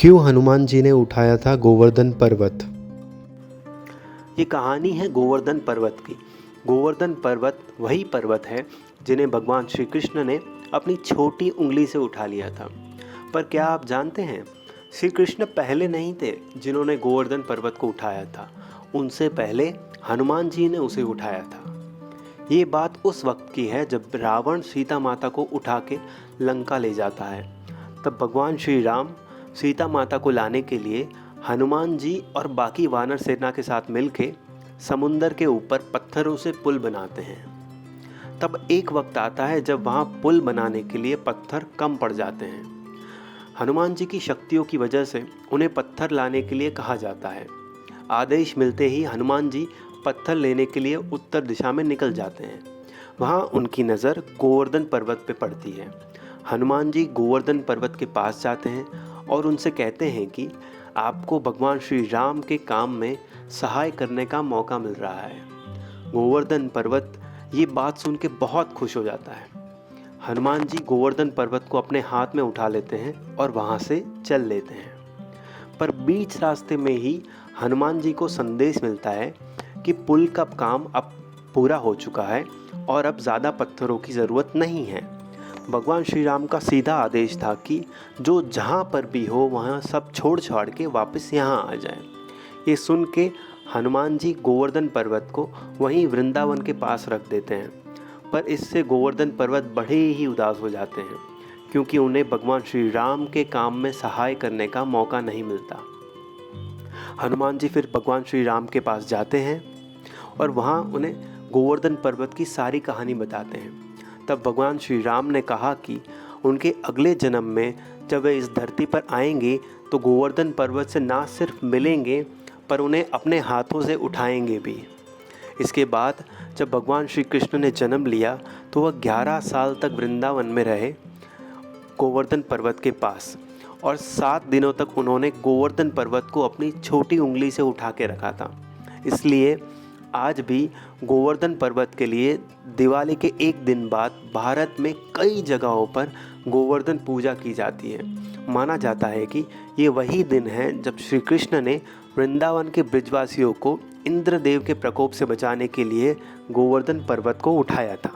क्यों हनुमान जी ने उठाया था गोवर्धन पर्वत? ये कहानी है गोवर्धन पर्वत की। गोवर्धन पर्वत वही पर्वत है जिन्हें भगवान श्री कृष्ण ने अपनी छोटी उंगली से उठा लिया था। पर क्या आप जानते हैं, श्री कृष्ण पहले नहीं थे जिन्होंने गोवर्धन पर्वत को उठाया था। उनसे पहले हनुमान जी ने उसे उठाया था। ये बात उस वक्त की है जब रावण सीता माता को उठा के लंका ले जाता है। तब भगवान श्री राम सीता माता को लाने के लिए हनुमान जी और बाकी वानर सेना के साथ मिलके समुंदर के ऊपर पत्थरों से पुल बनाते हैं। तब एक वक्त आता है जब वहाँ पुल बनाने के लिए पत्थर कम पड़ जाते हैं। हनुमान जी की शक्तियों की वजह से उन्हें पत्थर लाने के लिए कहा जाता है। आदेश मिलते ही हनुमान जी पत्थर लेने के लिए उत्तर दिशा में निकल जाते हैं। वहाँ उनकी नज़र गोवर्धन पर्वत पे पड़ती है। हनुमान जी गोवर्धन पर्वत के पास जाते हैं और उनसे कहते हैं कि आपको भगवान श्री राम के काम में सहाय करने का मौका मिल रहा है। गोवर्धन पर्वत ये बात सुन के बहुत खुश हो जाता है। हनुमान जी गोवर्धन पर्वत को अपने हाथ में उठा लेते हैं और वहाँ से चल लेते हैं। पर बीच रास्ते में ही हनुमान जी को संदेश मिलता है कि पुल का काम अब पूरा हो चुका है और अब ज़्यादा पत्थरों की ज़रूरत नहीं है। भगवान श्री राम का सीधा आदेश था कि जो जहाँ पर भी हो वहाँ सब छोड़ छाड़ के वापस यहाँ आ जाए। ये सुन के हनुमान जी गोवर्धन पर्वत को वहीं वृंदावन के पास रख देते हैं। पर इससे गोवर्धन पर्वत बड़े ही उदास हो जाते हैं, क्योंकि उन्हें भगवान श्री राम के काम में सहाय करने का मौका नहीं मिलता। हनुमान जी फिर भगवान श्री राम के पास जाते हैं और वहाँ उन्हें गोवर्धन पर्वत की सारी कहानी बताते हैं। तब भगवान श्री राम ने कहा कि उनके अगले जन्म में जब वे इस धरती पर आएंगे तो गोवर्धन पर्वत से ना सिर्फ मिलेंगे पर उन्हें अपने हाथों से उठाएंगे भी। इसके बाद जब भगवान श्री कृष्ण ने जन्म लिया तो वह 11 साल तक वृंदावन में रहे गोवर्धन पर्वत के पास, और 7 दिनों तक उन्होंने गोवर्धन पर्वत को अपनी छोटी उंगली से उठा के रखा था। इसलिए आज भी गोवर्धन पर्वत के लिए दिवाली के एक दिन बाद भारत में कई जगहों पर गोवर्धन पूजा की जाती है। माना जाता है कि ये वही दिन है जब श्री कृष्ण ने वृंदावन के ब्रजवासियों को इंद्रदेव के प्रकोप से बचाने के लिए गोवर्धन पर्वत को उठाया था।